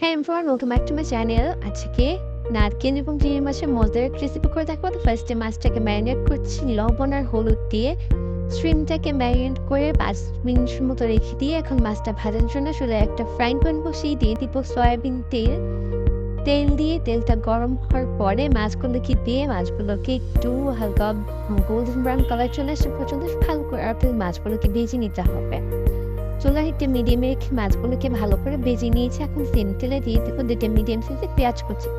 everyone, welcome back to my channel. আজকে নারকেল এবং চিংড়ি মাছের মজাদার একটা রেসিপি করে দেখাবো। ফার্স্টে মাছটাকে ম্যারিনেট করছি লবণ আর হলুদ দিয়ে। শ্রিমটাকে ম্যারিনেট করে 5 মিনিটের মতো রেখে দিয়ে এখন মাছটা ভাজার জন্য চুলায় একটা ফ্রাইং প্যান বসিয়ে দিয়ে দিব সয়াবিন তেল। তেল দিয়ে তেলটা গরম হওয়ার পরে মাছগুলোকে দিয়ে মাছগুলোকে একটু হালকা গোল্ডেন ব্রাউন কালার চলে আসা পর্যন্ত ভালো করে মাছগুলোকে ভেজে নিতে হবে। চুলায় একটা মিডিয়ামে রেখে মাছগুলোকে ভালো করে ভেজে নিয়েছি। এখন সেম তেলে দিয়ে দেবো 2টা মিডিয়াম সাইজের পেঁয়াজ কুচি।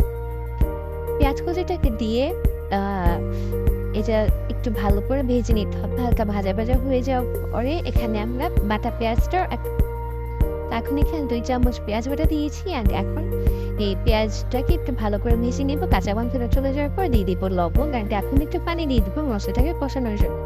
পেঁয়াজ কুচিটাকে দিয়ে এটা একটু ভালো করে ভেজে নিতে হবে। হালকা ভাজা ভাজা হয়ে যাওয়ার পরে এখানে আমরা বাটা পেঁয়াজটা এখন এখানে 2 চামচ পেঁয়াজ বাটা দিয়েছি। অ্যান্ড এখন এই পেঁয়াজটাকে একটু ভালো করে ভেজে নেব। কাঁচা গন্ধটা চলে যাওয়ার পর দিয়ে দিব লবণ। অ্যান্ড এখন একটু পানি দিয়ে দেবো মশলাটাকে কষানোর জন্য।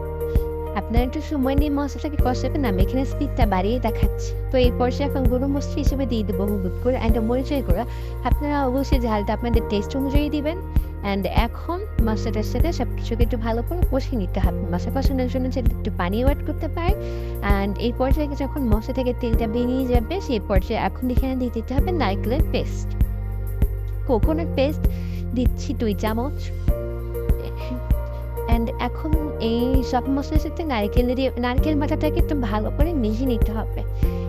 আপনারা একটু সময় নিয়ে মশলাটাকে কষাবেন, আমি এখানে স্পিডটা বাড়িয়ে দেখাচ্ছি। তো এই পর্যায়ে এখন গরম মশলা হিসেবে দিয়ে দেবো হলুদ করে অ্যান্ড মরিচের গুঁড়া। আপনারা অবশ্যই ঝালটা আপনাদের টেস্ট অনুযায়ী দিবেন। অ্যান্ড এখন মশলাটার সাথে সব কিছুকে একটু ভালো করে কষিয়ে নিতে হবে। মশলা কষানোর জন্য একটু পানি অ্যাড করতে পারে। অ্যান্ড এই পর্যায়ে যখন মশলা থেকে তেলটা বেরিয়ে যাবে সেই পর্যায়ে এখন এখানে দিয়ে দিতে হবে নারকেলের পেস্ট। কোকোনাট পেস্ট দিচ্ছি 2 চামচ। অ্যান্ড এখন এই সব মশলার সাথে নারকেল বাটাটাকে একটু ভালো করে মিশিয়ে নিতে হবে।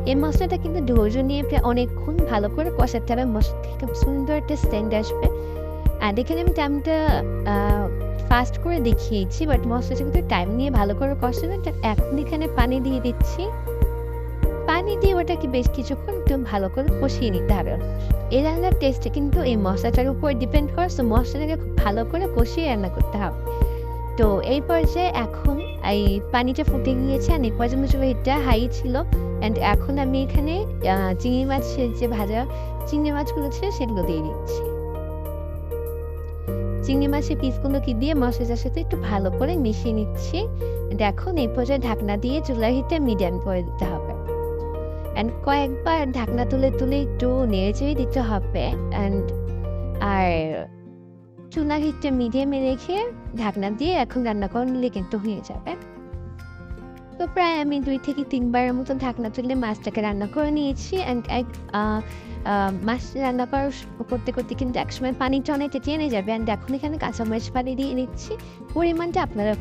এই মশলাটা কিন্তু ধৈর্য নিয়ে অনেকক্ষণ ভালো করে কষাতে হবে। মশলা থেকে খুব সুন্দর একটা সেন্ট আসবে। আর এখানে আমি টাইমটা ফাস্ট করে দেখিয়েছি, বাট মশলাটা কিন্তু টাইম নিয়ে ভালো করে কষানো। এখন এখানে পানি দিয়ে দিচ্ছি। পানি দিয়ে ওটাকে বেশ কিছুক্ষণ একটু ভালো করে কষিয়ে নিতে হবে। এই রান্নার টেস্টটা কিন্তু এই মশলাটার উপর ডিপেন্ড করে। সো মশলাটাকে খুব ভালো করে কষিয়ে রান্না করতে হবে। তো এই পর্যায়ে এখন এই পানিটা ফুটে গিয়েছে। আর এই পর্যন্ত এটা হাই ছিল। অ্যান্ড এখন আমি এখানে চিংড়ি মাছের যে ভাজা চিংড়ি মাছগুলো ছিল সেগুলো দিয়ে দিচ্ছি। চিংড়ি মাছের পিসগুলোকে দিয়ে মশলাটার সাথে একটু ভালো করে মিশিয়ে নিচ্ছি। এখন এই পর্যায়ে ঢাকনা দিয়ে চুলার হিটটা মিডিয়াম করে দিতে হবে। অ্যান্ড কয়েকবার ঢাকনা তুলে তুলে একটু নেড়ে চেড়ে দিতে হবে। আর চুলার হিটটা মিডিয়ামে রেখে ঢাকনা দিয়ে এখন রান্না করলে কিন্তু হয়ে যাবে। তো প্রায় আমি 2 থেকে 3 বারের মতো ঢাকনা তুলে মাছটাকে রান্না করে নিয়েছি। অ্যান্ড মাছ রান্না করতে করতে কিন্তু একসময় পানিটা অনেকটা টেনে যাবে। অ্যান্ড এখন এখানে কাঁচামরিচ পানি দিয়ে নিচ্ছি। পরিমাণটা আপনারা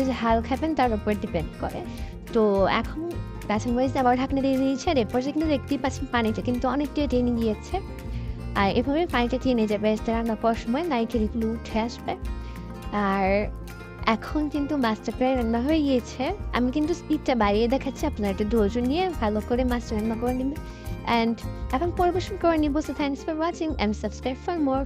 যে হাল খাবেন তার উপর ডিপেন্ড করে। তো এখন কাঁচামরিচ আবার ঢাকনা দিয়ে দিয়েছি। আর এরপর কিন্তু দেখতেই পাচ্ছেন পানিটা কিন্তু অনেকটা টেনে গিয়েছে। আর এভাবে পানিটা টেনে যাবে রান্না করার সময় নারকেলগুলো উঠে আসবে। আর এখন কিন্তু মাছটা প্রায় রান্না হয়ে গিয়েছে। আমি কিন্তু স্পিডটা বাড়িয়ে দেখাচ্ছি, আপনারা একটু ধৈর্য নিয়ে ভালো করে মাছটা রান্না করে নেবেন। অ্যান্ড এখন পরিবেশন করে নিব। So thanks for watching and subscribe for more.